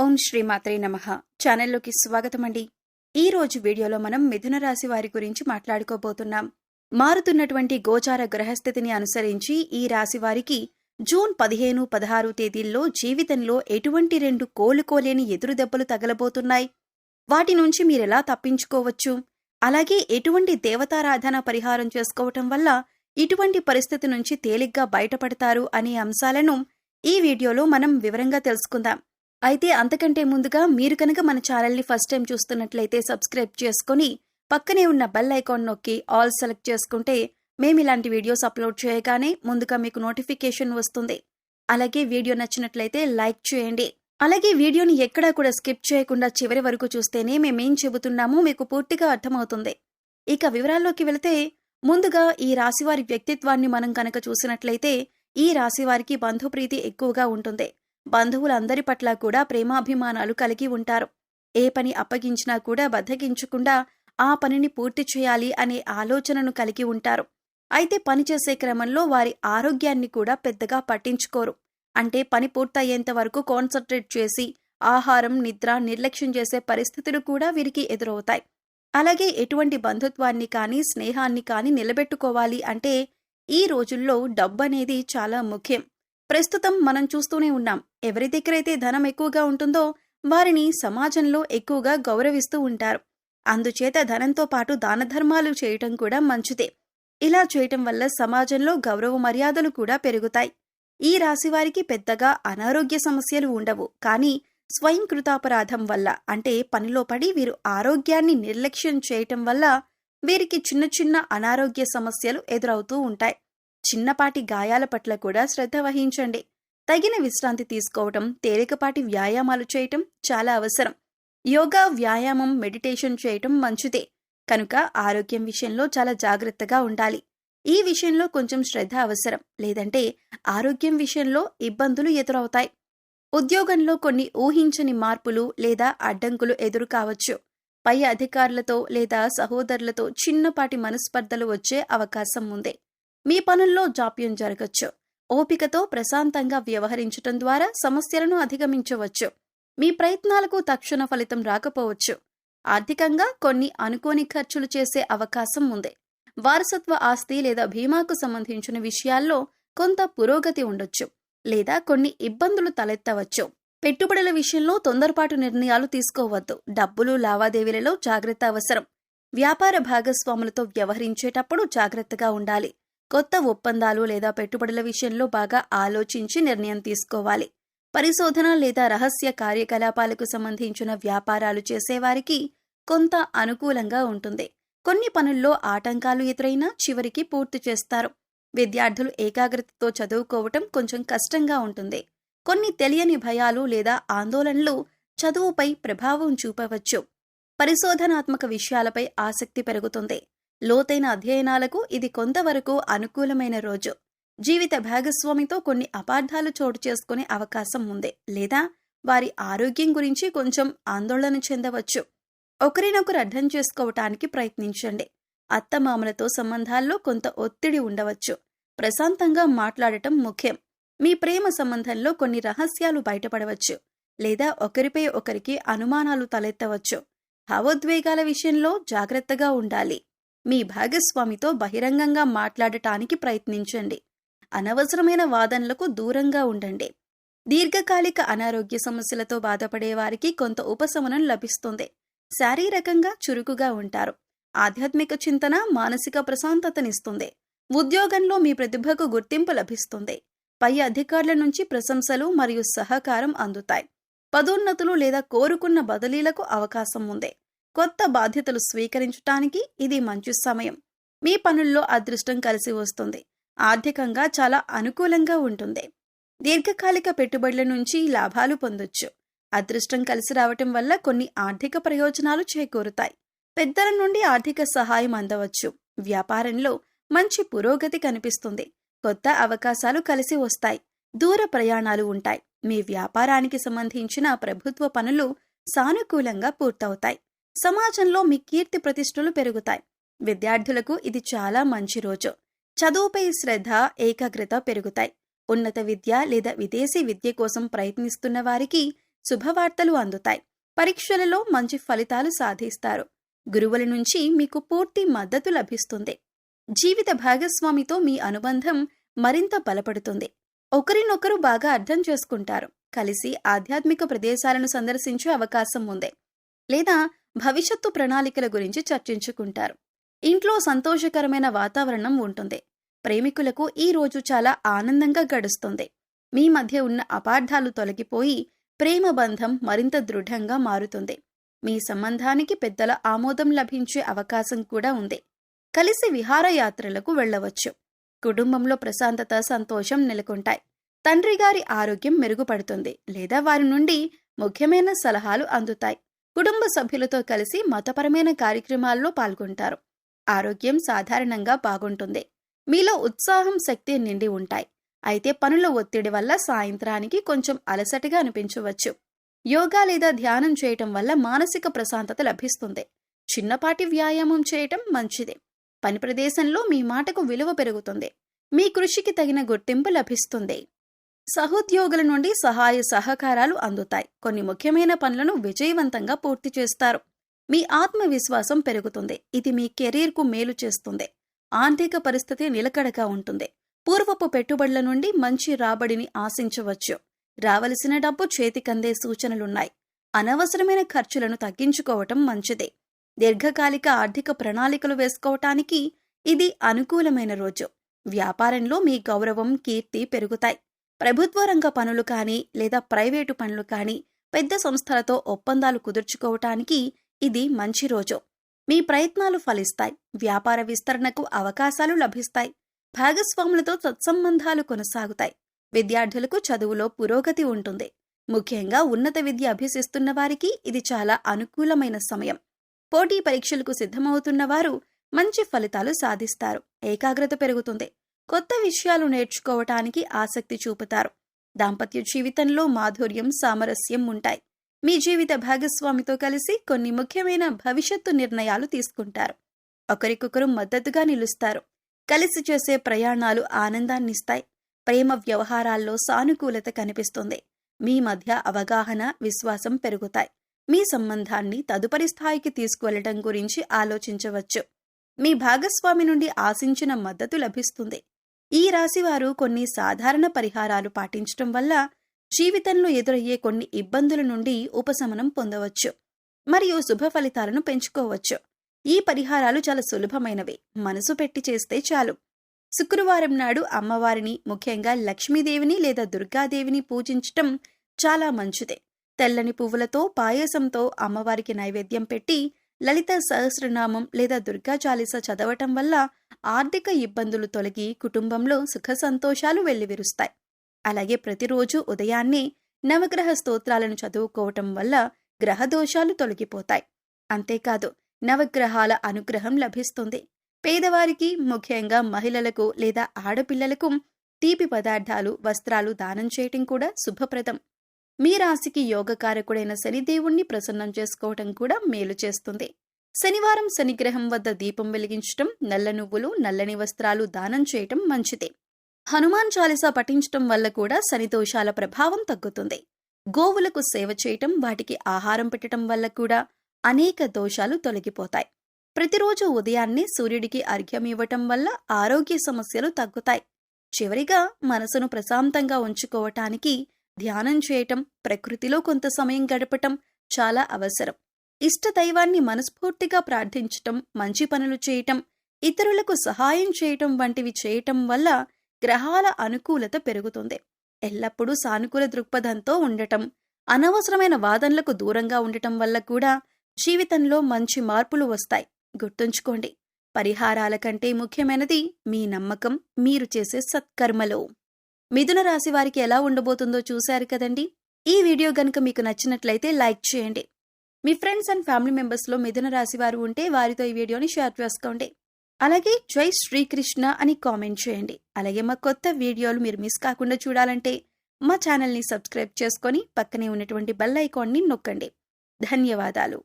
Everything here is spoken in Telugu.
ఓం శ్రీ మాత్రే నమః. ఛానల్లోకి స్వాగతం అండి. ఈ రోజు వీడియోలో మనం మిథున రాశి వారి గురించి మాట్లాడుకోబోతున్నాం. మారుతున్నటువంటి గోచార గ్రహస్థితిని అనుసరించి ఈ రాశి వారికి జూన్ 15, 16 తేదీల్లో జీవితంలో ఎటువంటి రెండు కోలుకోలేని ఎదురు దెబ్బలు తగలబోతున్నాయి. వాటి నుంచి మీరెలా తప్పించుకోవచ్చు, అలాగే ఎటువంటి దేవతారాధన పరిహారం చేసుకోవటం వల్ల ఇటువంటి పరిస్థితి నుంచి తేలిగ్గా బయటపడతారు అనే అంశాలను ఈ వీడియోలో మనం వివరంగా తెలుసుకుందాం. అయితే అంతకంటే ముందుగా మీరు కనుక మన ఛానల్ని ఫస్ట్ టైం చూస్తున్నట్లయితే సబ్స్క్రైబ్ చేసుకుని పక్కనే ఉన్న బెల్ ఐకాన్ నొక్కి ఆల్ సెలెక్ట్ చేసుకుంటే మేము ఇలాంటి వీడియోస్ అప్లోడ్ చేయగానే ముందుగా మీకు నోటిఫికేషన్ వస్తుంది. అలాగే వీడియో నచ్చినట్లయితే లైక్ చేయండి. అలాగే వీడియోని ఎక్కడా కూడా స్కిప్ చేయకుండా చివరి వరకు చూస్తేనే మేమేం చెబుతున్నామో మీకు పూర్తిగా అర్థమవుతుంది. ఇక వివరాల్లోకి వెళితే ముందుగా ఈ రాశివారి వ్యక్తిత్వాన్ని మనం కనుక చూసినట్లయితే ఈ రాశివారికి బంధుప్రీతి ఎక్కువగా ఉంటుంది. బంధువులందరి పట్ల కూడా ప్రేమాభిమానాలు కలిగి ఉంటారు. ఏ పని అప్పగించినా కూడా బద్దగించకుండా ఆ పనిని పూర్తి చేయాలి అనే ఆలోచనను కలిగి ఉంటారు. అయితే పనిచేసే క్రమంలో వారి ఆరోగ్యాన్ని కూడా పెద్దగా పట్టించుకోరు. అంటే పని పూర్తయ్యేంత వరకు కాన్సంట్రేట్ చేసి ఆహారం, నిద్ర నిర్లక్ష్యం చేసే పరిస్థితులు కూడా వీరికి ఎదురవుతాయి. అలాగే ఎటువంటి బంధుత్వాన్ని కానీ స్నేహాన్ని కానీ నిలబెట్టుకోవాలి అంటే ఈ రోజుల్లో డబ్బనేది చాలా ముఖ్యం. ప్రస్తుతం మనం చూస్తూనే ఉన్నాం. ఎవరి దగ్గరైతే ధనం ఎక్కువగా ఉంటుందో వారిని సమాజంలో ఎక్కువగా గౌరవిస్తూ ఉంటారు. అందుచేత ధనంతో పాటు దాన ధర్మాలు చేయటం కూడా మంచిదే. ఇలా చేయటం వల్ల సమాజంలో గౌరవ మర్యాదలు కూడా పెరుగుతాయి. ఈ రాశివారికి పెద్దగా అనారోగ్య సమస్యలు ఉండవు. కానీ స్వయం కృతాపరాధం వల్ల అంటే పనిలో పడి వీరు ఆరోగ్యాన్ని నిర్లక్ష్యం చేయటం వల్ల వీరికి చిన్న చిన్న అనారోగ్య సమస్యలు ఎదురవుతూ ఉంటాయి. చిన్నపాటి గాయాల పట్ల కూడా శ్రద్ధ వహించండి. తగిన విశ్రాంతి తీసుకోవటం, తేలికపాటి వ్యాయామాలు చేయటం చాలా అవసరం. యోగా, వ్యాయామం, మెడిటేషన్ చేయటం మంచిదే. కనుక ఆరోగ్యం విషయంలో చాలా జాగ్రత్తగా ఉండాలి. ఈ విషయంలో కొంచెం శ్రద్ధ అవసరం. లేదంటే ఆరోగ్యం విషయంలో ఇబ్బందులు ఎదురవుతాయి. ఉద్యోగంలో కొన్ని ఊహించని మార్పులు లేదా అడ్డంకులు ఎదురు కావచ్చు. పై అధికారులతో లేదా సహోదరులతో చిన్నపాటి మనస్పర్ధలు వచ్చే అవకాశం ఉంది. మీ పనుల్లో జాప్యం జరగచ్చు. ఓపికతో ప్రశాంతంగా వ్యవహరించటం ద్వారా సమస్యలను అధిగమించవచ్చు. మీ ప్రయత్నాలకు తక్షణ ఫలితం రాకపోవచ్చు. ఆర్థికంగా కొన్ని అనుకోని ఖర్చులు చేసే అవకాశం ఉంది. వారసత్వ ఆస్తి లేదా బీమాకు సంబంధించిన విషయాల్లో కొంత పురోగతి ఉండొచ్చు. లేదా కొన్ని ఇబ్బందులు తలెత్తవచ్చు. పెట్టుబడుల విషయంలో తొందరపాటు నిర్ణయాలు తీసుకోవద్దు. డబ్బులు లావాదేవీలలో జాగ్రత్త అవసరం. వ్యాపార భాగస్వాములతో వ్యవహరించేటప్పుడు జాగ్రత్తగా ఉండాలి. కొత్త ఒప్పందాలు లేదా పెట్టుబడుల విషయంలో బాగా ఆలోచించి నిర్ణయం తీసుకోవాలి. పరిశోధన లేదా రహస్య కార్యకలాపాలకు సంబంధించిన వ్యాపారాలు చేసేవారికి కొంత అనుకూలంగా ఉంటుంది. కొన్ని పనుల్లో ఆటంకాలు ఎదురైనా చివరికి పూర్తి చేస్తారు. విద్యార్థులు ఏకాగ్రతతో చదువుకోవటం కొంచెం కష్టంగా ఉంటుంది. కొన్ని తెలియని భయాలు లేదా ఆందోళనలు చదువుపై ప్రభావం చూపవచ్చు. పరిశోధనాత్మక విషయాలపై ఆసక్తి పెరుగుతుంది. లోతైన అధ్యయనాలకు ఇది కొంతవరకు అనుకూలమైన రోజు. జీవిత భాగస్వామితో కొన్ని అపార్థాలు చోటు చేసుకునే అవకాశం ఉంది. లేదా వారి ఆరోగ్యం గురించి కొంచెం ఆందోళన చెందవచ్చు. ఒకరినొకరు అర్థం చేసుకోవటానికి ప్రయత్నించండి. అత్తమామలతో సంబంధాల్లో కొంత ఒత్తిడి ఉండవచ్చు. ప్రశాంతంగా మాట్లాడటం ముఖ్యం. మీ ప్రేమ సంబంధంలో కొన్ని రహస్యాలు బయటపడవచ్చు. లేదా ఒకరిపై ఒకరికి అనుమానాలు తలెత్తవచ్చు. భావోద్వేగాల విషయంలో జాగ్రత్తగా ఉండాలి. మీ భాగస్వామితో బహిరంగంగా మాట్లాడటానికి ప్రయత్నించండి. అనవసరమైన వాదనలకు దూరంగా ఉండండి. దీర్ఘకాలిక అనారోగ్య సమస్యలతో బాధపడే వారికి కొంత ఉపశమనం లభిస్తుంది. శారీరకంగా చురుకుగా ఉంటారు. ఆధ్యాత్మిక చింతన మానసిక ప్రశాంతతనిస్తుంది. ఉద్యోగంలో మీ ప్రతిభకు గుర్తింపు లభిస్తుంది. పై అధికారుల నుంచి ప్రశంసలు మరియు సహకారం అందుతాయి. పదోన్నతులు లేదా కోరుకున్న బదిలీలకు అవకాశం ఉంది. కొత్త బాధ్యతలు స్వీకరించటానికి ఇది మంచి సమయం. మీ పనుల్లో అదృష్టం కలిసి వస్తుంది. ఆర్థికంగా చాలా అనుకూలంగా ఉంటుంది. దీర్ఘకాలిక పెట్టుబడుల నుంచి లాభాలు పొందొచ్చు. అదృష్టం కలిసి రావటం వల్ల కొన్ని ఆర్థిక ప్రయోజనాలు చేకూరుతాయి. పెద్దల నుండి ఆర్థిక సహాయం అందవచ్చు. వ్యాపారంలో మంచి పురోగతి కనిపిస్తుంది. కొత్త అవకాశాలు కలిసి వస్తాయి. దూర ప్రయాణాలు ఉంటాయి. మీ వ్యాపారానికి సంబంధించిన ప్రభుత్వ పనులు సానుకూలంగా పూర్తవుతాయి. సమాజంలో మీ కీర్తి ప్రతిష్టలు పెరుగుతాయి. విద్యార్థులకు ఇది చాలా మంచి రోజు. చదువుపై శ్రద్ధ, ఏకాగ్రత పెరుగుతాయి. ఉన్నత విద్య లేదా విదేశీ విద్య కోసం ప్రయత్నిస్తున్న వారికి శుభవార్తలు అందుతాయి. పరీక్షలలో మంచి ఫలితాలు సాధిస్తారు. గురువుల నుంచి మీకు పూర్తి మద్దతు లభిస్తుంది. జీవిత భాగస్వామితో మీ అనుబంధం మరింత బలపడుతుంది. ఒకరినొకరు బాగా అర్థం చేసుకుంటారు. కలిసి ఆధ్యాత్మిక ప్రదేశాలను సందర్శించే అవకాశం ఉంది. లేదా భవిష్యత్తు ప్రణాళికల గురించి చర్చించుకుంటారు. ఇంట్లో సంతోషకరమైన వాతావరణం ఉంటుంది. ప్రేమికులకు ఈ రోజు చాలా ఆనందంగా గడుస్తుంది. మీ మధ్య ఉన్న అపార్థాలు తొలగిపోయి ప్రేమ బంధం మరింత దృఢంగా మారుతుంది. మీ సంబంధానికి పెద్దల ఆమోదం లభించే అవకాశం కూడా ఉంది. కలిసి విహారయాత్రలకు వెళ్లవచ్చు. కుటుంబంలో ప్రశాంతత, సంతోషం నెలకొంటాయి. తండ్రి గారి ఆరోగ్యం మెరుగుపడుతుంది లేదా వారి నుండి ముఖ్యమైన సలహాలు అందుతాయి. కుటుంబ సభ్యులతో కలిసి మతపరమైన కార్యక్రమాల్లో పాల్గొంటారు. ఆరోగ్యం సాధారణంగా బాగుంటుంది. మీలో ఉత్సాహం, శక్తి నిండి ఉంటాయి. అయితే పనుల ఒత్తిడి వల్ల సాయంత్రానికి కొంచెం అలసటగా అనిపించవచ్చు. యోగా లేదా ధ్యానం చేయటం వల్ల మానసిక ప్రశాంతత లభిస్తుంది. చిన్నపాటి వ్యాయామం చేయటం మంచిది. పని ప్రదేశంలో మీ మాటకు విలువ పెరుగుతుంది. మీ కృషికి తగిన గుర్తింపు లభిస్తుంది. సహోద్యోగుల నుండి సహాయ సహకారాలు అందుతాయి. కొన్ని ముఖ్యమైన పనులను విజయవంతంగా పూర్తి చేస్తారు. మీ ఆత్మవిశ్వాసం పెరుగుతుంది. ఇది మీ కెరీర్కు మేలు చేస్తుంది. ఆర్థిక పరిస్థితి నిలకడగా ఉంటుంది. పూర్వపు పెట్టుబడుల నుండి మంచి రాబడిని ఆశించవచ్చు. రావలసిన డబ్బు చేతికందే సూచనలున్నాయి. అనవసరమైన ఖర్చులను తగ్గించుకోవటం మంచిది. దీర్ఘకాలిక ఆర్థిక ప్రణాళికలు వేసుకోవటానికి ఇది అనుకూలమైన రోజు. వ్యాపారంలో మీ గౌరవం, కీర్తి పెరుగుతాయి. ప్రభుత్వ రంగ పనులు కానీ లేదా ప్రైవేటు పనులు కానీ పెద్ద సంస్థలతో ఒప్పందాలు కుదుర్చుకోవటానికి ఇది మంచి రోజు. మీ ప్రయత్నాలు ఫలిస్తాయి. వ్యాపార విస్తరణకు అవకాశాలు లభిస్తాయి. భాగస్వాములతో సత్సంబంధాలు కొనసాగుతాయి. విద్యార్థులకు చదువులో పురోగతి ఉంటుంది. ముఖ్యంగా ఉన్నత విద్య అభ్యసిస్తున్న వారికి ఇది చాలా అనుకూలమైన సమయం. పోటీ పరీక్షలకు సిద్ధమవుతున్న వారు మంచి ఫలితాలు సాధిస్తారు. ఏకాగ్రత పెరుగుతుంది. కొత్త విషయాలు నేర్చుకోవటానికి ఆసక్తి చూపుతారు. దాంపత్య జీవితంలో మాధుర్యం, సామరస్యం ఉంటాయి. మీ జీవిత భాగస్వామితో కలిసి కొన్ని ముఖ్యమైన భవిష్యత్తు నిర్ణయాలు తీసుకుంటారు. ఒకరికొకరు మద్దతుగా నిలుస్తారు. కలిసి చేసే ప్రయాణాలు ఆనందాన్నిస్తాయి. ప్రేమ వ్యవహారాల్లో సానుకూలత కనిపిస్తుంది. మీ మధ్య అవగాహన, విశ్వాసం పెరుగుతాయి. మీ సంబంధాన్ని తదుపరి స్థాయికి తీసుకువెళ్లడం గురించి ఆలోచించవచ్చు. మీ భాగస్వామి నుండి ఆశించిన మద్దతు లభిస్తుంది. ఈ రాశివారు కొన్ని సాధారణ పరిహారాలు పాటించడం వల్ల జీవితంలో ఎదురయ్యే కొన్ని ఇబ్బందుల నుండి ఉపశమనం పొందవచ్చు మరియు శుభ ఫలితాలను పెంచుకోవచ్చు. ఈ పరిహారాలు చాలా సులభమైనవి. మనసు పెట్టి చేస్తే చాలు. శుక్రవారం నాడు అమ్మవారిని, ముఖ్యంగా లక్ష్మీదేవిని లేదా దుర్గాదేవిని పూజించటం చాలా మంచిది. తెల్లని పువ్వులతో, పాయసంతో అమ్మవారికి నైవేద్యం పెట్టి లలిత సహస్రనామం లేదా దుర్గా చాలీస చదవటం వల్ల ఆర్థిక ఇబ్బందులు తొలగి కుటుంబంలో సుఖ సంతోషాలు వెల్లివిరుస్తాయి. అలాగే ప్రతిరోజు ఉదయాన్నే నవగ్రహ స్తోత్రాలను చదువుకోవటం వల్ల గ్రహదోషాలు తొలగిపోతాయి. అంతేకాదు నవగ్రహాల అనుగ్రహం లభిస్తుంది. పేదవారికి, ముఖ్యంగా మహిళలకు లేదా ఆడపిల్లలకు తీపి పదార్థాలు, వస్త్రాలు దానం చేయటం కూడా శుభప్రదం. మీ రాశికి యోగకారకుడైన శనిదేవుణ్ణి ప్రసన్నం చేసుకోవటం కూడా మేలు చేస్తుంది. శనివారం శనిగ్రహం వద్ద దీపం వెలిగించటం, నల్ల నువ్వులు, నల్లని వస్త్రాలు దానం చేయటం మంచిది. హనుమాన్ చాలీసా పఠించటం వల్ల కూడా శని దోషాల ప్రభావం తగ్గుతుంది. గోవులకు సేవ చేయటం, వాటికి ఆహారం పెట్టడం వల్ల కూడా అనేక దోషాలు తొలగిపోతాయి. ప్రతిరోజు ఉదయాన్నే సూర్యుడికి అర్ఘ్యం ఇవ్వటం వల్ల ఆరోగ్య సమస్యలు తగ్గుతాయి. చివరిగా మనసును ప్రశాంతంగా ఉంచుకోవటానికి ధ్యానం చేయటం, ప్రకృతిలో కొంత సమయం గడపటం చాలా అవసరం. ఇష్ట దైవాన్ని మనస్ఫూర్తిగా ప్రార్థించటం, మంచి పనులు చేయటం, ఇతరులకు సహాయం చేయటం వంటివి చేయటం వల్ల గ్రహాల అనుకూలత పెరుగుతుంది. ఎల్లప్పుడూ సానుకూల దృక్పథంతో ఉండటం, అనవసరమైన వాదనలకు దూరంగా ఉండటం వల్ల కూడా జీవితంలో మంచి మార్పులు వస్తాయి. గుర్తుంచుకోండి, పరిహారాల కంటే ముఖ్యమైనది మీ నమ్మకం, మీరు చేసే సత్కర్మలో. మిథున రాశి వారికి ఎలా ఉండబోతుందో చూశారు కదండి. ఈ వీడియో గనుక మీకు నచ్చినట్లయితే లైక్ చేయండి. మీ ఫ్రెండ్స్ అండ్ ఫ్యామిలీ మెంబర్స్లో మిథున రాశి వారు ఉంటే వారితో ఈ వీడియోని షేర్ చేసుకోండి. అలాగే జై శ్రీకృష్ణ అని కామెంట్ చేయండి. అలాగే మా కొత్త వీడియోలు మీరు మిస్ కాకుండా చూడాలంటే మా ఛానల్ని సబ్స్క్రైబ్ చేసుకొని పక్కనే ఉన్నటువంటి బెల్ ఐకాన్ని నొక్కండి. ధన్యవాదాలు.